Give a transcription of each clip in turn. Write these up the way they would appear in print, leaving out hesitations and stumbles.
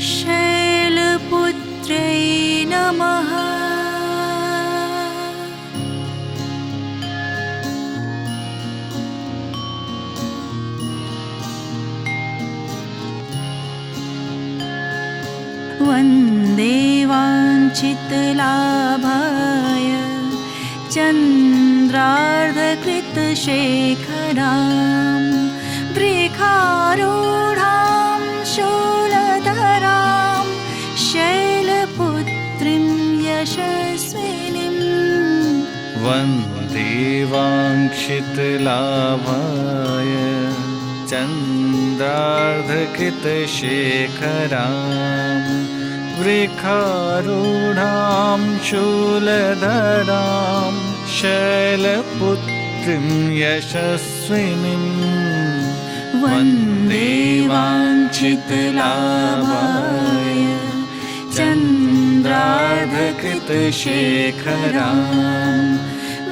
शैलपुत्र्यै नमः। वन्दे वाञ्छितलाभाय चन्द्रार्धकृतशेखरां वृखारूढां शूलधरां शैलपुत्रीं यशस्विनीम्। वन्दे वाञ्छितलाभाय चन्द्रार्धकृतशेखरां वृखारूढां शूलधरां शैलपुत्रीं यशस्विनीम्। वन्दे वाञ्छितलाभाय चन्द्रार्धकृतशेखरां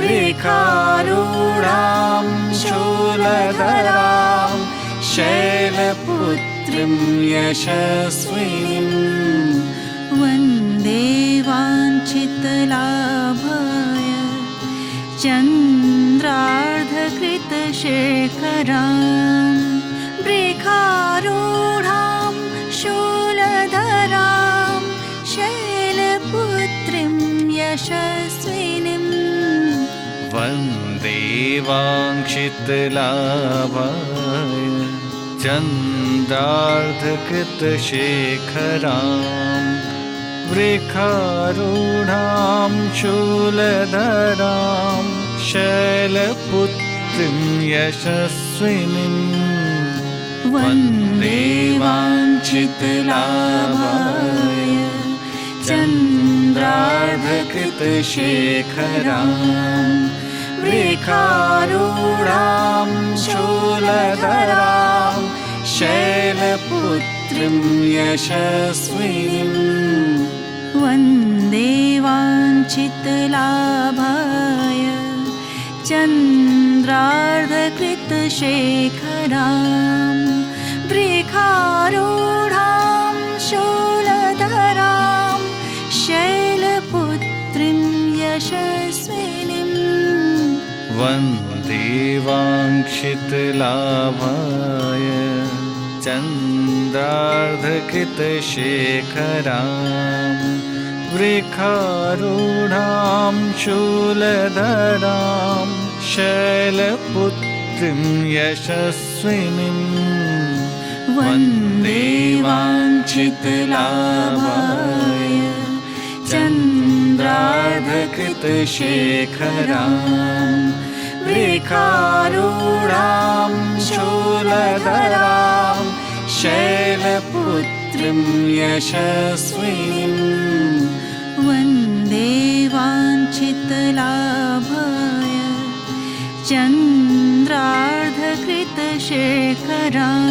वृखारूढां शूलधरां शैलपुत्रीं यशस्विनीम्। वन्दे वाञ्छितलाभाय चन्द्रार्धकृतशेखरां वृखारूढां शूलधरां शैलपुत्रीं यशस्विनीम्। वन्दे वाञ्छितलाभाय चन्द्रार्धकृतशेखरां वृखारूढां शूलधरां शैलपुत्रीं यशस्विनीम्। वन्दे वाञ्छितलाभाय चन्द्रार्धकृतशेखरां वृखारूढां शूलधरां शैलपुत्रीं यशस्विनीम्। वन्दे वाञ्छितलाभाय चन्द्रार्धकृतशेखरां वृखारूढां शूलधरां शैलपुत्रीं यशस्विनीम्। वन्दे वाञ्छितलाभाय चन्द्रार्धकृतशेखरां वृखारूढां शूलधरां शैलपुत्रीं यशस्विनीम्। वन्दे वाञ्छितलाभाय चन्द्रार्धकृतशेखरां वृखारूढां शूलधरां शैलपुत्रीं यशस्विनीम्। वन्दे वाञ्छितलाभाय चन्द्रार्धकृतशेखरां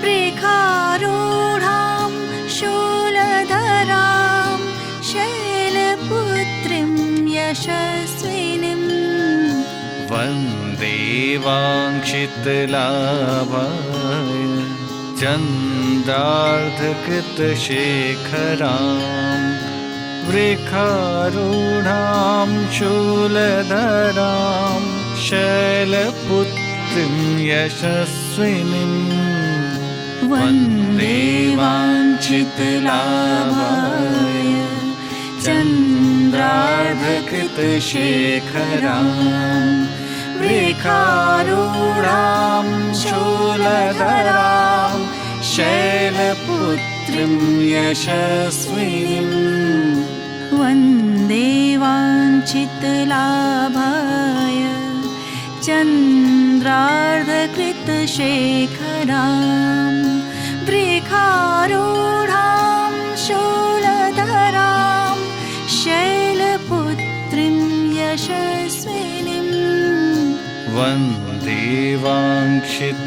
वृखारूढां शूलधरां शैलपुत्रीं यशस्विनीम्। वन्दे वाञ्छितलाभाय चन्द्रार्धकृतशेखरां वृखारूढां शूलधरां शैलपुत्रीं यशस्विनीम्। वन्दे वाञ्छितलाभाय चन्द्रार्धकृतशेखरां वृखारूढां शूलधरां शैलपुत्रीं यशस्विनीम्। वन्दे वाञ्छितलाभाय चन्द्रार्धकृतशेखरां वृखारूढां शूलधरां शैलपुत्रीं यशस्विनीम्। वन्दे वाञ्छितलाभाय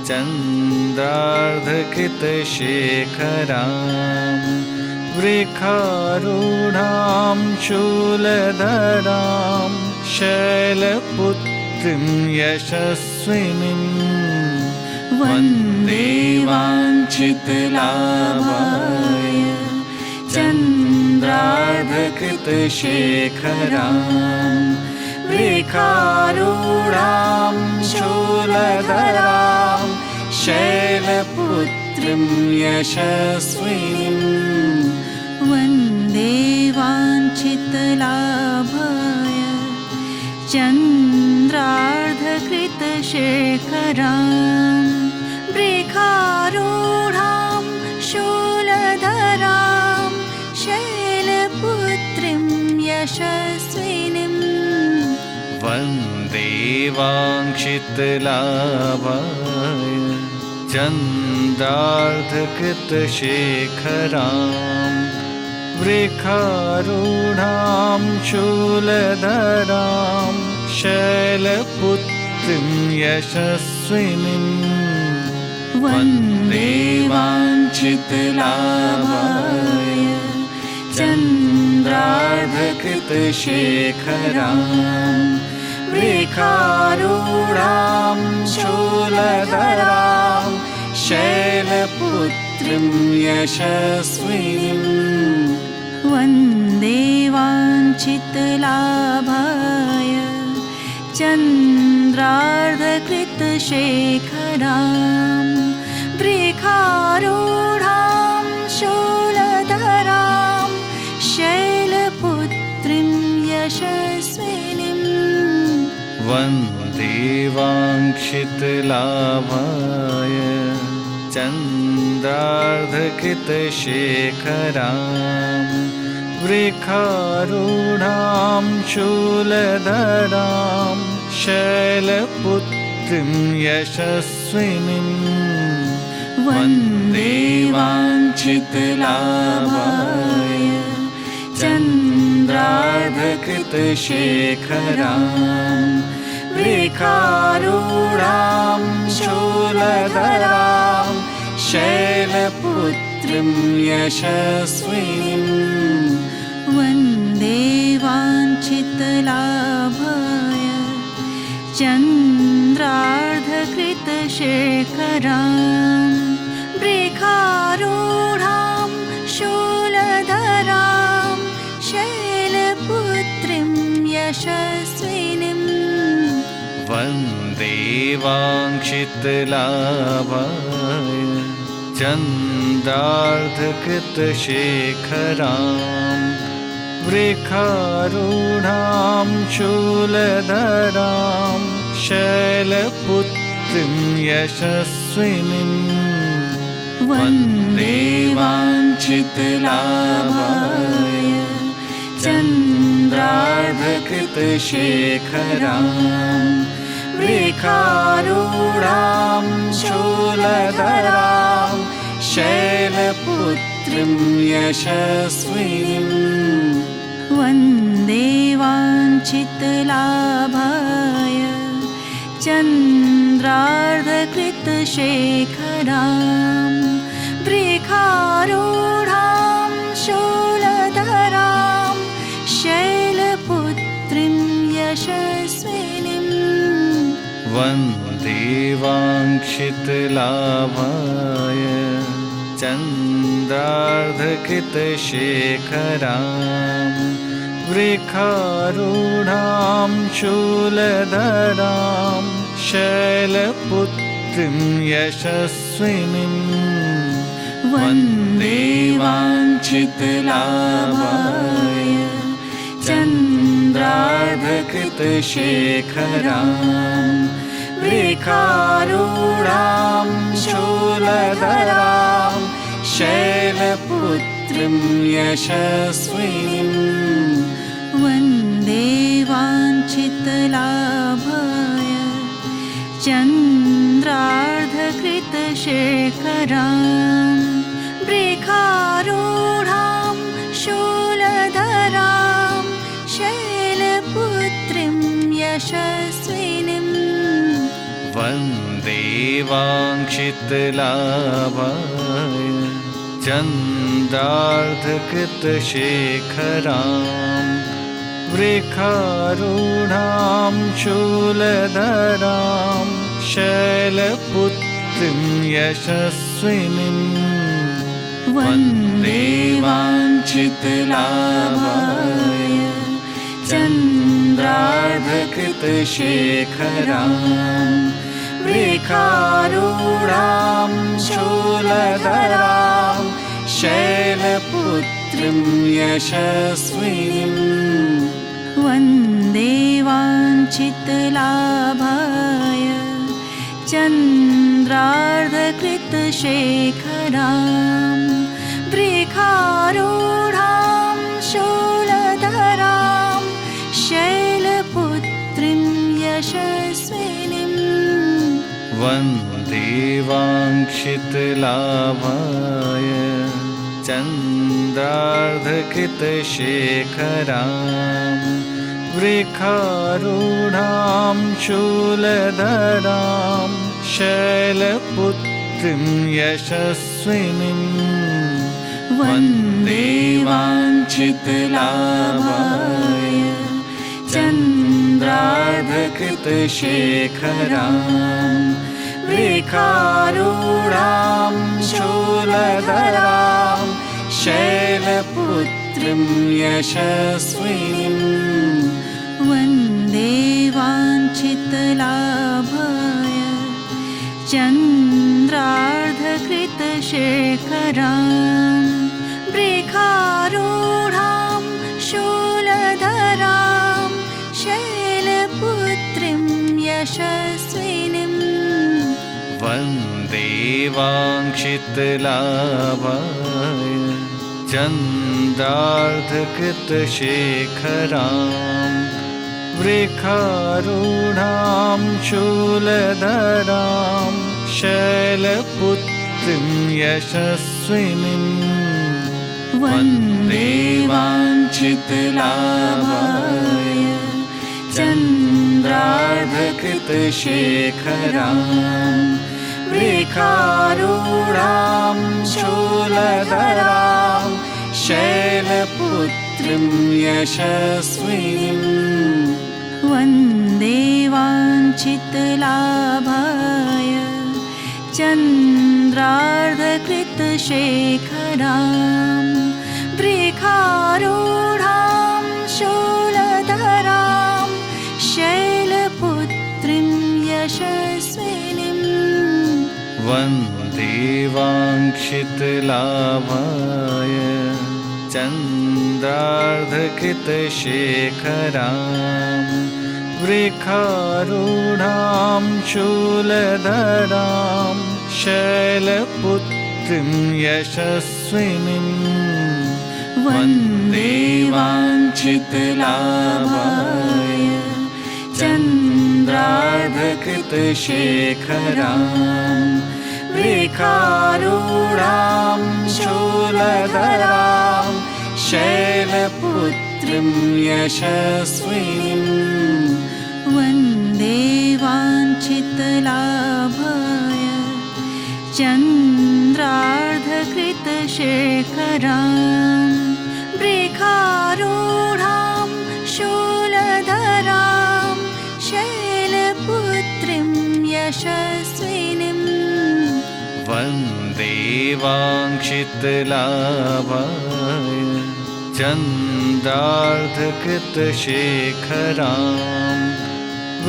चन्द्रार्धकृतशेखरां वृखारूढां शूलधरां शैलपुत्रीं यशस्विनीम्। वन्दे वन्देवाञ्छितलाभाय चन्द्रार्धकृतशेखरां वृखारूढां शूलधरां शैलपुत्रीं यशस्विनीं वन्दे वाञ्छितलाभाय चन्द्रार्धकृतशेखरां वृखारूढां शूलधरां शैलपुत्रीं यशस्विनीं वन्दे वाञ्छितलाभाय चन्द्रार्धकृतशेखरां वृखारूढां शूलधरां शैलपुत्रीं यशस्विनीं वन्दे वाञ्छितलाभाय चन्द्रार्धकृतशेखरां वृखारूढां शूलधरां शैलपुत्रीं यशस्विनीं वन्दे वाञ्छितलाभाय चन्द्रार्धकृतशेखरां वृखारूढां शूलधरां शैलपुत्रीं यशस्विनीं वन्दे वाञ्छितलाभाय चन्द्रार्धकृतशेखरां वृखारूढां शूलधरां शैलपुत्रीं यशस्विनीं वन्दे वाञ्छितलाभाय चन्द्रार्धकृतशेखरां वृखारूढां शूलधरां शैलपुत्रीं यशस्विनीं वन्दे वाञ्छितलाभाय चन्द्रार्धकृतशेखरां वृखारूढां शूलधरां शैलपुत्रीं यशस्विनीं वन्दे वाञ्छितलाभाय चन्द्रार्धकृतशेखरां वृखारूढां शूलधरां शैलपुत्रीं यशस्विनीं वन्दे वाञ्छितलाभाय चन्द्रार्धकृतशेखरां वृखारूढां शूलधरां शैलपुत्रीं यशस्विनीं वन्दे वाञ्छितलाभाय चन्द्रार्धकृतशेखरां वृखारूढां शूलधरां शैलपुत्रीं यशस्विनीं वन्दे वाञ्छितलाभाय चन्द्रार्धकृतशेखरां वृखारूढां शूलधरां शैलपुत्रीं यशस्विनीं वन्दे वाञ्छितलाभाय चन्द्रार्धकृतशेखरां वृखारूढां शूलधरां शैलपुत्रीं यशस्विनीं वन्दे वाञ्छितलाभाय चन्द्रार्धकृतशेखरां वृखारूढां शूलधरां शैलपुत्रीं यशस्विनीं वन्दे वाञ्छितलाभाय चन्द्रार्धकृतशेखरां वृखारूढां शूलधरां शैलपुत्रीं शैलपुत्रीं यशस्विनीं वन्दे वाञ्छितलाभाय चन्द्रार्धकृतशेखरां वृखारूढां शूलधरां शैलपुत्रीं यशस्विनीं वन्दे वाञ्छितलाभाय चन्द्रार्धकृतशेखरां वृखारूढां शूलधरां शैलपुत्रीं यशस्विनीं वन्दे वाञ्छितलाभाय चन्द्रार्धकृतशेखरां वृखारूढां शूलधरां शैलपुत्रीं यशस्विनीं वन्दे वाञ्छितलाभाय चन्द्रार्धकृतशेखरां वृखारूढां शूलधरां शैलपुत्रीं यशस्विनीं वन्दे वाञ्छितलाभाय चन्द्रार्धकृतशेखरां वृखारूढां शूलधरां शैलपुत्रीं यशस्विनीं वन्दे वाञ्छितलाभाय चन्द्रार्धकृतशेखरां वृखारूढां शूलधरां शैलपुत्रीं यशस्विनीं वन्दे वाञ्छितलाभाय चन्द्रार्धकृतशेखरां वृखारूढां शूलधरां शैलपुत्रीं यशस्विनीं वन्दे वाञ्छितलाभाय चन्द्रार्धकृतशेखरां वृखारूढां शूलधरां शैलपुत्रीं यशस्विनीं वन्दे वाञ्छितलाभाय चन्द्रार्धकृतशेखरां वृखारूढां शूलधरां शैलपुत्रीं यशस्विनीं वन्दे वाञ्छितलाभाय चन्द्रार्धकृतशेखरां वृखारूढां शूलधरां शैलपुत्रीं यशस्विनीं वन्दे वाञ्छितलाभाय चन्द्रार्धकृतशेखरां वृखारूढां शूलधरां शैलपुत्रीं यशस्विनीं वन्दे वाञ्छितलाभाय चन्द्रार्धकृतशेखरां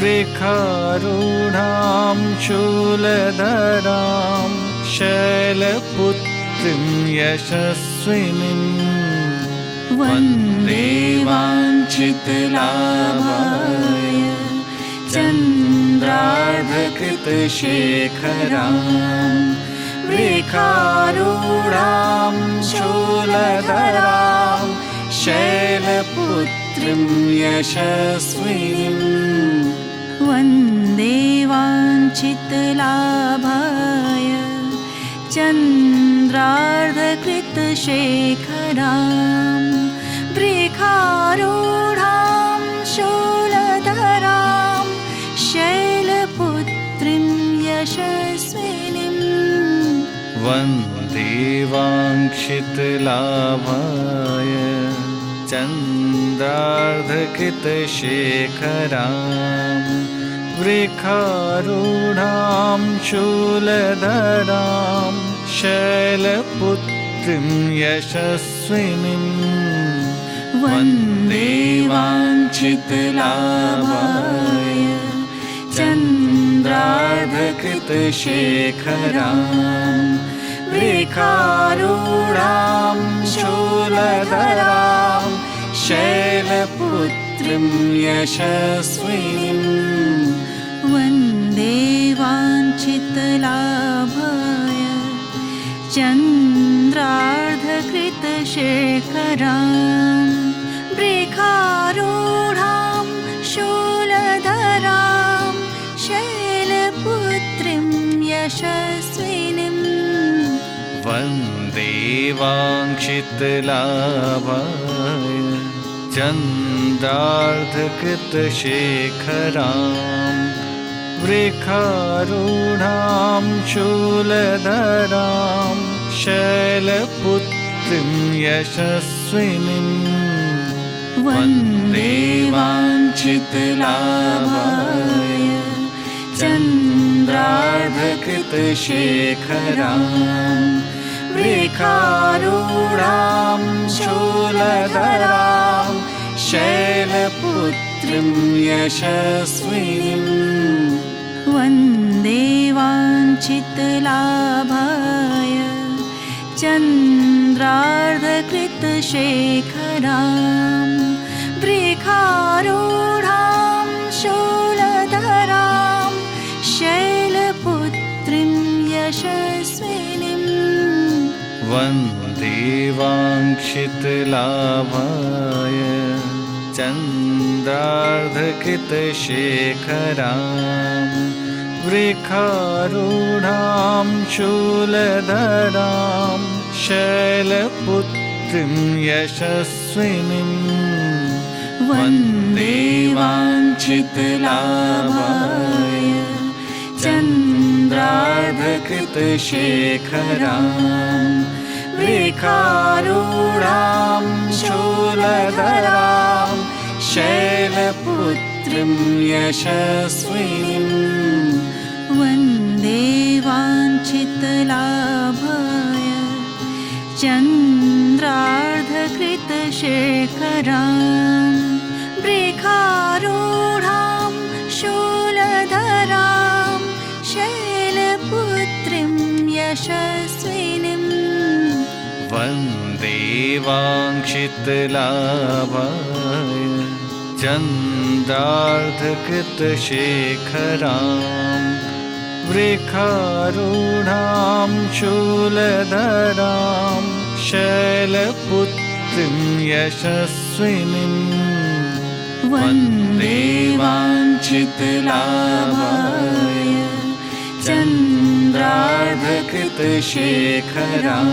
वृखारूढां शूलधरां शैलपुत्रीं यशस्विनीं वन्दे वाञ्छितलाभाय चन्द्रार्धकृतशेखरां वृखारूढां शूलधरां शैलपुत्रीं यशस्विनीं वन्दे वाञ्छितलाभाय चन्द्रार्धकृतशेखरां वृखारूढां शूलधरां शैलपुत्रीं यशस्विनीं वन्दे वाञ्छितलाभाय चन्द्रार्धकृतशेखरां वृखारूढां शूलधरां शैलपुत्रीं यशस्विनीं वन्दे वाञ्छितलाभाय चन्द्रार्धकृतशेखरां वृखारूढां शूलधरां शैलपुत्रीं यशस्विनीं वन्दे वाञ्छितलाभाय चन्द्रार्धकृतशेखरां वृखारूढां शूलधरां शैलपुत्रीं यशस्विनीं वन्दे वाञ्छितलाभाय चन्द्रार्धकृतशेखरां वृखारूढां शूलधरां शैलपुत्रीं यशस्विनीं वन्दे वाञ्छितलाभाय चन्द्रार्धकृतशेखरां वृखारूढां शूलधरां शैलपुत्रीं यशस्विनीं वन्दे वाञ्छितलाभाय चन्द्रार्धकृतशेखरां वृखारूढां शूलधरां शैलपुत्रीं यशस्विनीं वन्दे वाञ्छितलाभाय चन्द्रार्धकृतशेखरां वृखारूढां शूलधरां शैलपुत्रीं यशस्विनीं वन्दे वाञ्छितलाभाय चन्द्रार्धकृतशेखरां वृखारूढां शूलधरां शैलपुत्रीं यशस्विनीं वन्दे वाञ्छितलाभाय चन्द्रार्धकृतशेखरां वृखारूढां शूलधरां शैलपुत्रीं यशस्विनीं वन्दे वाञ्छितलाभाय चन्द्रार्धकृतशेखरां वृखारूढां शूलधरां शैलपुत्रीं यशस्विनीं वन्दे वाञ्छितलाभाय चन्द्रार्धकृतशेखरां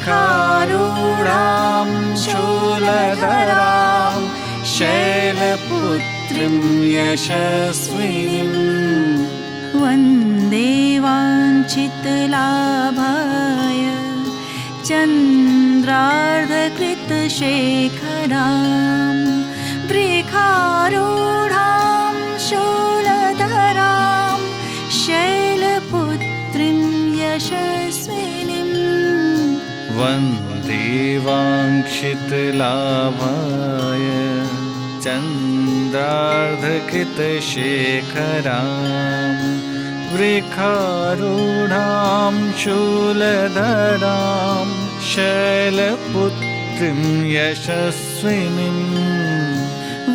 वृखारूढां शूलधरां शैलपुत्रीं यशस्विनीं वन्दे वाञ्छितलाभाय चन्द्रार्धकृतशेखरां वृखारूढां शूलधरां शैलपुत्रीं यशस्विनीं वन्दे वाञ्छितलाभाय चन्द्रार्धकृतशेखरां वृखारूढां शूलधरां शैलपुत्रीं यशस्विनीं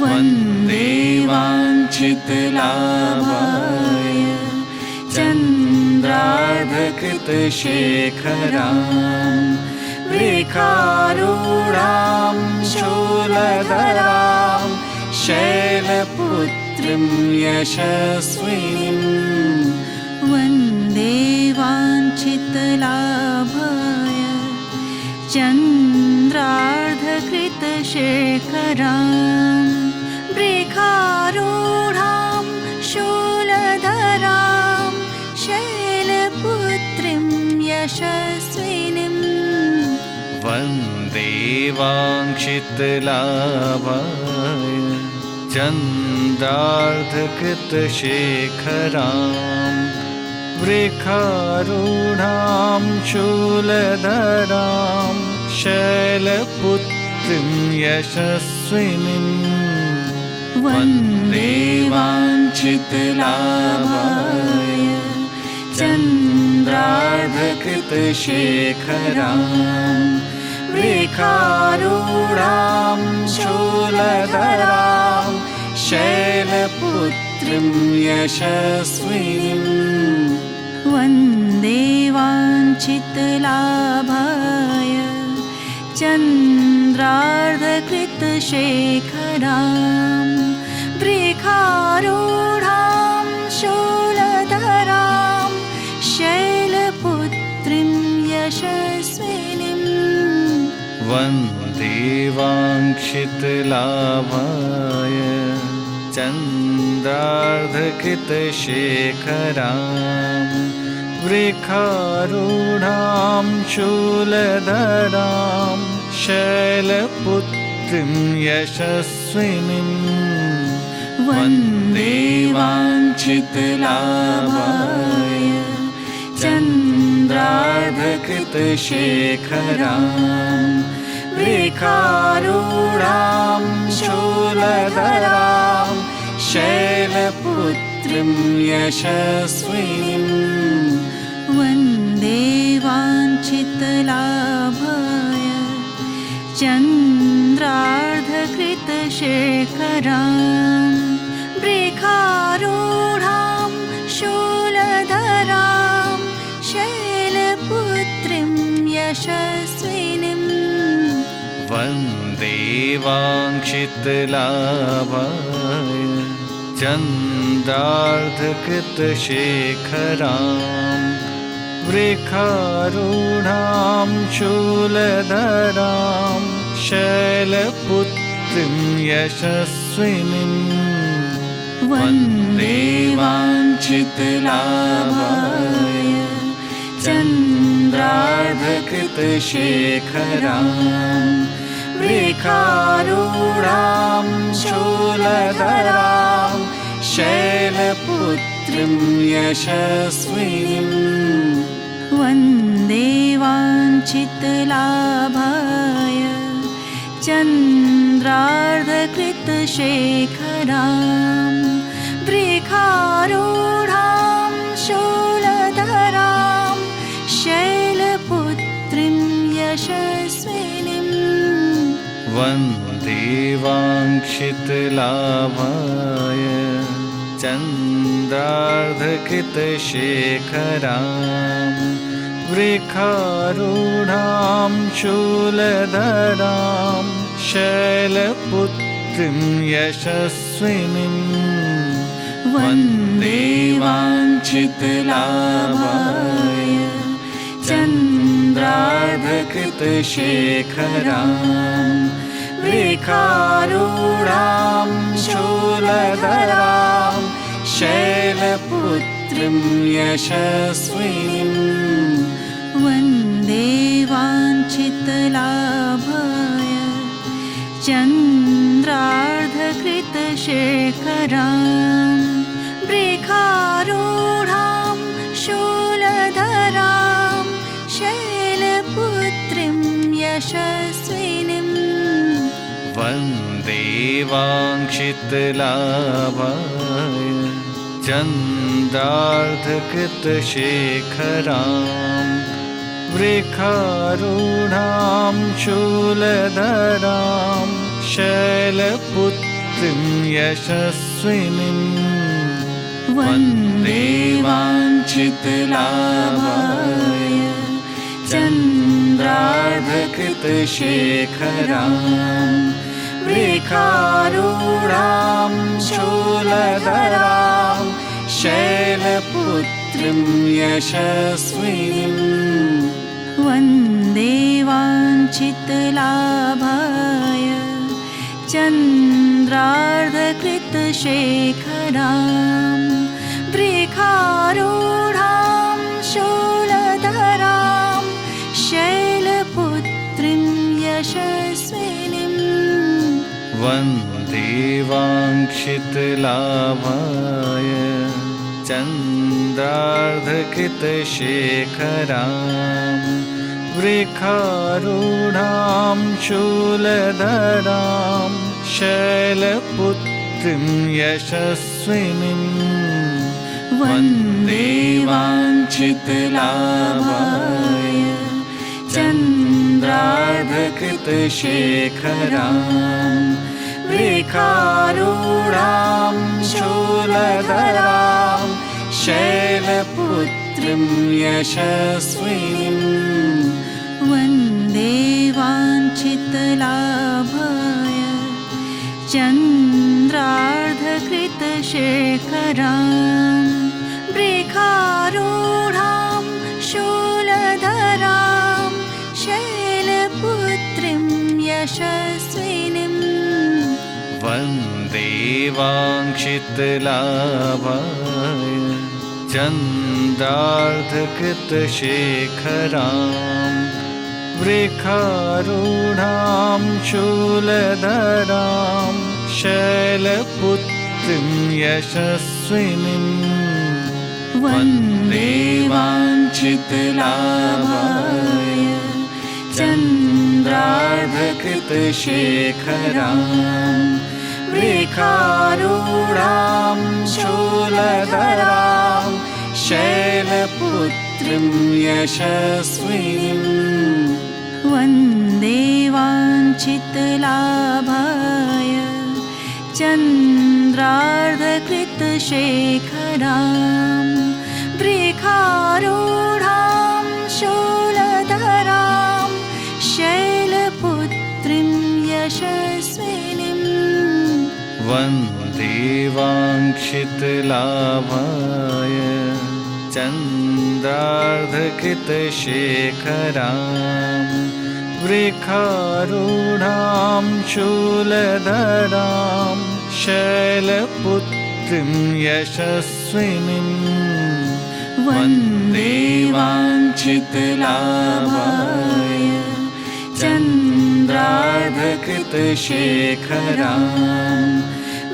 वन्दे वाञ्छितलाभाय चन्द्रार्धकृतशेखरां वृखारूढां शूलधरां शैलपुत्रीं यशस्विनीं वन्दे वाञ्छितलाभाय चन्द्रार्धकृतशेखरां वृखारूढां शूलधरां शैलपुत्रीं यशस्विनीं वन्दे वाञ्छितलाभाय चन्द्रार्धकृतशेखरां वृखारूढां शूलधरां शैलपुत्रीं यशस्विनीं वन्दे वाञ्छितलाभाय चन्द्रार्धकृतशेखरां वृखारूढां शूलधरां शैलपुत्रीं यशस्विनीं वन्दे वाञ्छितलाभाय चन्द्रार्धकृतशेखरां वृखारूढां शूलधरां शैलपुत्रीं यशस्विनीं वन्दे वाञ्छितलाभाय चन्द्रार्धकृतशेखरां वृखारूढां शूलधरां शैलपुत्रीं यशस्विनीं वन्दे वाञ्छितलाभाय चन्द्रार्धकृतशेखरां वृखारूढां शूलधरां शैलपुत्रीं यशस्विनीं वन्दे वाञ्छितलाभाय चन्द्रार्धकृतशेखरां वृखारूढां शूलधरां शैलपुत्रीं यशस्विनीं वन्दे वाञ्छितलाभाय चन्द्रार्धकृतशेखरां वृखारूढां शूलधरां शैलपुत्रीं यशस्विनीं वन्दे वाञ्छितलाभाय चन्द्रार्धकृतशेखरां वृखारूढां शूलधरां शैलपुत्रीं यशस्विनीं वन्दे वाञ्छितलाभाय चन्द्रार्धकृतशेखरां वृखारूढां शूलधरां शैलपुत्रीं यशस्विनीं वन्दे वाञ्छितलाभाय चन्द्रार्धकृतशेखरां वृखारूढां शूलधरां शैलपुत्रीं यशस्विनीं वन्दे वाञ्छितलाभाय चन्द्रार्धकृतशेखरां वृखारूढां शूलधरां शैलपुत्रीं यशस्विनीं वन्दे वाञ्छितलाभाय चन्द्रार्धकृतशेखरां वृखारूढां शूलधरां शैलपुत्रीं यशस्विनीं वन्दे वाञ्छितलाभाय चन्द्रार्धकृतशेखरां वृखारूढां शूलधरां शैलपुत्रीं यशस्विनीं वन्दे वाञ्छितलाभाय चन्द्रार्धकृतशेखरां वृखारूढां शूलधरां शैलपुत्रीं यशस्विनीं वन्दे वाञ्छितलाभाय चन्द्रार्धकृतशेखरां वृखारूढां शूलधरां शैलपुत्रीं यशस्विनीं वन्दे वाञ्छितलाभाय वृखारुढां शूलधरां शैलपुत्रीं यशस्विनीं वन्दे वाञ्छितलाभाय चन्द्रार्धकृतशेखरां वृखारूढां शूलधरां शैलपुत्रीं यशस्विनीं वन्दे वाञ्छितलाभाय चन्द्रार्धकृतशेखरां वृखारूढां शूलधरां शैलपुत्रीं यशस्विनीं वन्दे वाञ्छितलाभाय चन्द्रार्धकृतशेखरां वृखारूढां शूलधरां शैलपुत्रीं यशस्विनीं वन्दे वाञ्छितलाभाय चन्द्रार्धकृतशेखरां वृखारूढां शूलधरां शैलपुत्रीं यशस्विनीं वन्दे वाञ्छितलाभाय चन्द्रार्धकृतशेखरां वृखारूढां शूलधरां शैलपुत्रीं यशस्विनीं वन्दे वाञ्छितलाभाय चन्द्रार्धकृतशेखरां वृखारूढां शूलधरां शैलपुत्रीं यशस्विनीं वन्दे वाञ्छितलाभाय चन्द्रार्धकृतशेखरां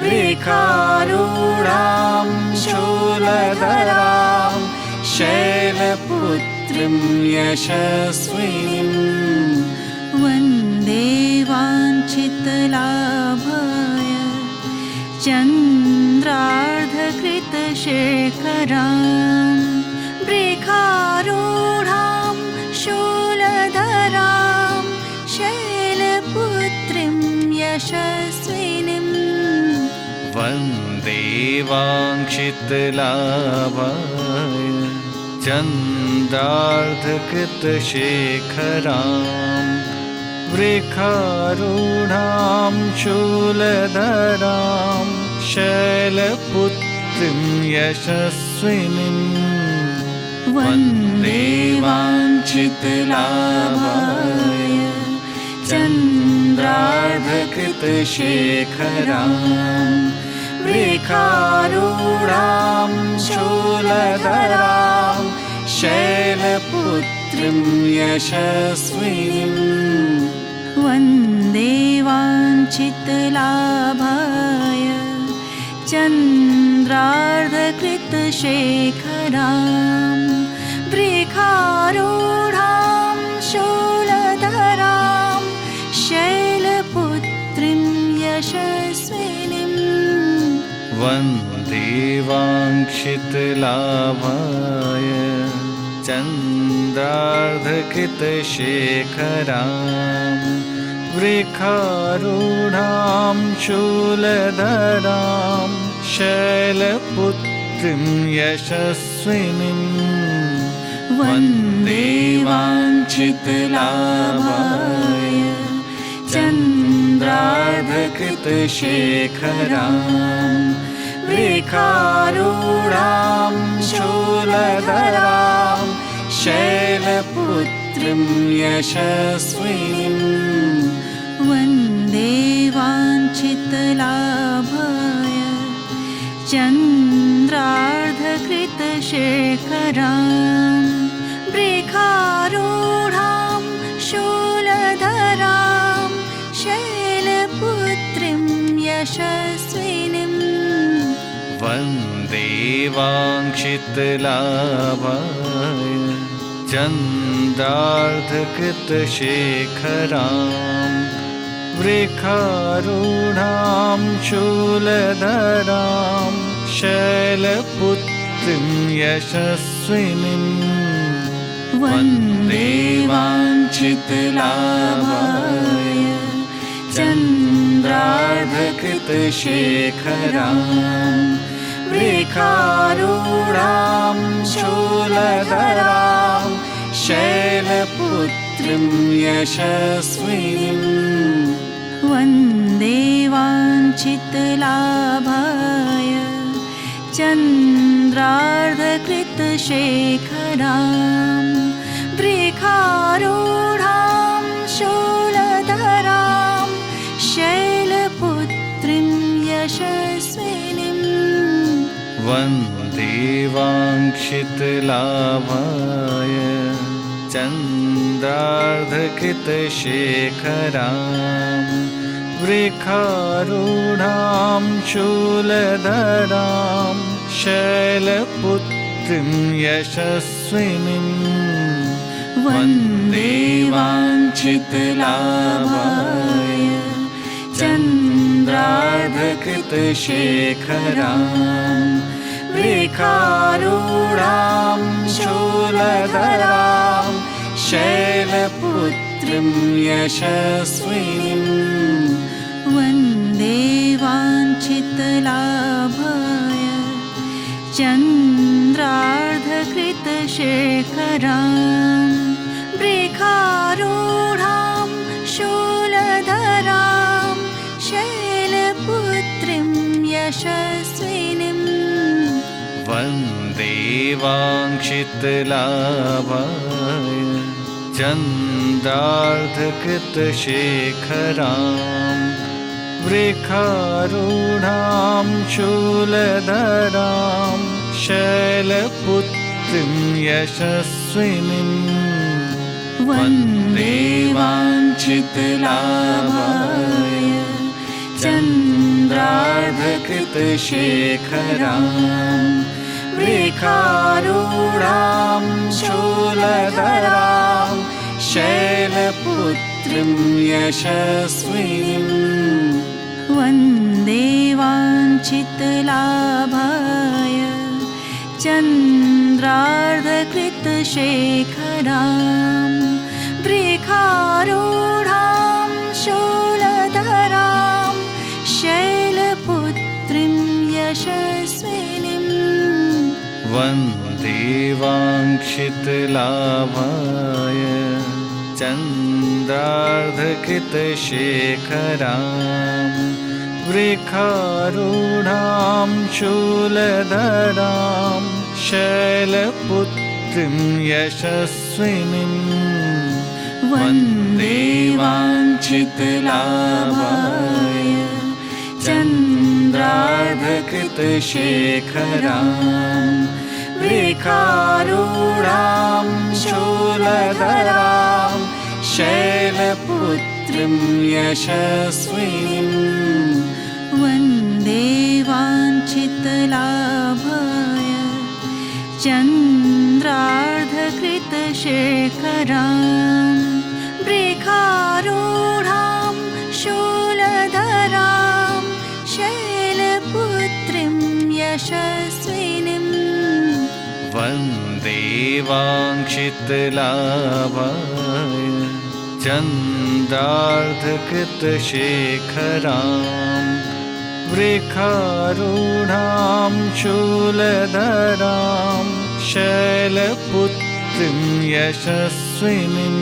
वृखारूढां शूलधरां शैलपुत्रीं यशस्विनीं वन्दे वाञ्छितलाभाय चन्द्रार्धकृतशेखरां वृखारूढां शूलधरां शैलपुत्रीं यशस्विनीं वन्दे वाञ्छितलाभाय चन्द्रार्धकृतशेखरां वृखारूढां शूलधरां शैलपुत्रीं यशस्विनीं वन्दे वाञ्छितलाभाय चन्द्रार्धकृतशेखरां वृखारूढां शूलधरां शैलपुत्रीं यशस्विनीं वन्दे वाञ्छितलाभाय चन्द्रार्धकृतशेखरां वृखारूढां शूलधरां शैलपुत्रीं यशस्विनीं वन्दे वाञ्छितलाभाय चन्द्रार्धकृतशेखरां वृखारूढां शूलधरां शैलपुत्रीं यशस्विनीं वन्दे वाञ्छितलाभाय चन्द्रार्धकृतशेखरां वृखारूढां शूलधरां शैलपुत्रीं यशस्विनीं वन्दे वाञ्छितलाभाय चन्द्रार्धकृतशेखरां वृखारूढां शूलधरां शैलपुत्रीं यशस्विनीं देवाङ्क्षितलाभाय चन्द्रार्धकृतशेखरां वृखारूढां शूलधरां शैलपुत्रीं यशस्विनीं वन्दे वाञ्छितलाभाय चन्द्रार्धकृतशेखरां वृखारूढां शूलधरां शैलपुत्रीं यशस्विनीं वन्दे वाञ्छितलाभाय चन्द्रार्धकृतशेखरां वृखारूढां शूलधरां शैलपुत्रीं यशस्विनीं वन्दे वाञ्छितलाभाय चन्द्रार्धकृतशेखरां वृखारूढां शूलधरां शैलपुत्रीं यशस्विनीं वन्दे वाञ्छितलाभाय चन्द्रार्धकृतशेखरां वृखारूढां शूलधरां शैलपुत्रीं यशस्विनीं वन्दे वाञ्छितलाभाय चन्द्रार्धकृतशेखरां वृखारूढां शूलधरां शैलपुत्रीं यशस्विनीं वन्दे वाञ्छितलाभाय चन्द्रार्धकृतशेखरां वृखारूढां शूलधरां शैलपुत्रीं यशस्विनीं वन्दे वाञ्छितलाभाय चन्द्रार्धकृतशेखरां वृखारूढां शूलधरां शैलपुत्रीं यशस्विनीं वन्दे वाञ्छितलाभाय चन्द्रार्धकृतशेखरां वृखारूढां शूलधरां शैलपुत्रीं यशस्विनीं वन्दे वाञ्छितलाभाय चन्द्रार्धकृतशेखरां वृखारूढां शूलधरां शैलपुत्रीं यशस्विनीं वन्दे वाञ्छितलाभाय चन्द्रार्धकृतशेखरां वृखारूढां शूलधरां शैलपुत्रीं यशस्विनीं वन्दे वाञ्छितलाभाय चन्द्रार्धकृतशेखरां वृखारूढां शूलधरां शैलपुत्रीं यशस्विनीं वन्दे वाञ्छितलाभाय चन्द्रार्धकृतशेखरां वृखारूढां शूलधरां शैलपुत्रीं यशस्विनीं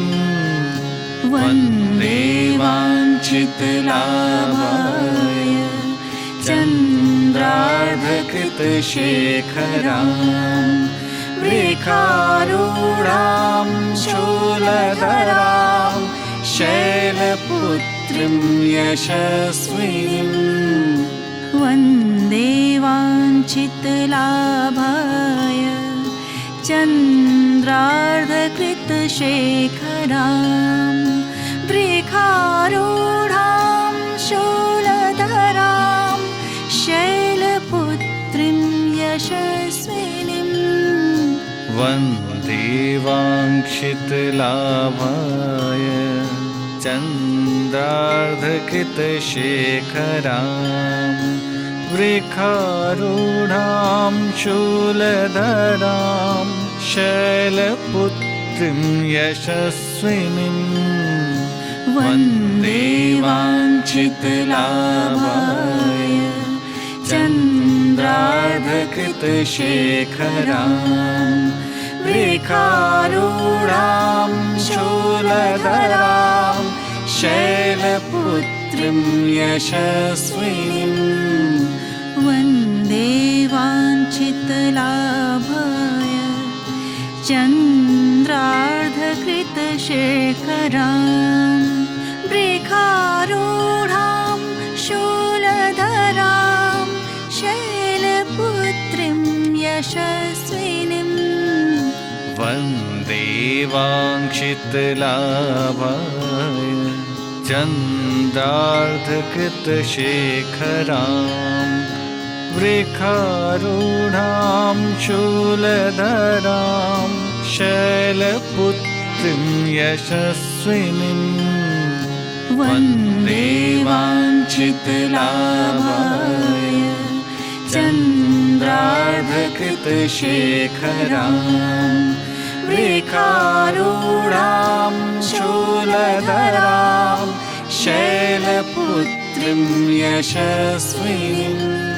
वन्दे वाञ्छितलाभाय चन्द्रार्धकृतशेखरां वृखारूढां शूलधरां शैलपुत्रीं यशस्विनीं वन्दे वाञ्छितलाभाय चन्द्रार्धकृतशेखरां वृखारूढां शूलधरां शैलपुत्रीं यशस्विनीं वन्दे वाञ्छितलाभाय चन्द्रार्धकृतशेखरां वृखारूढां शूलधरां शैलपुत्रीं यशस्विनीं वन्दे वाञ्छितलाभाय चन्द्रार्धकृतशेखरां वृखारूढां शूलधरां शैलपुत्रीं यशस्विनीं वन्दे वाञ्छितलाभाय चन्द्रार्धकृतशेखरां वृखारूढां शूलधरां शैलपुत्रीं यशस्विनीं वन्दे वाञ्छितलाभाय चन्द्रार्धकृतशेखरां वृखारूढां शूलधरां शैलपुत्रीं यशस्विनीं वन्दे वाञ्छितलाभाय चन्द्रार्धकृतशेखरां वृखारूढां शूलधरां शैलपुत्रीं यशस्विनीं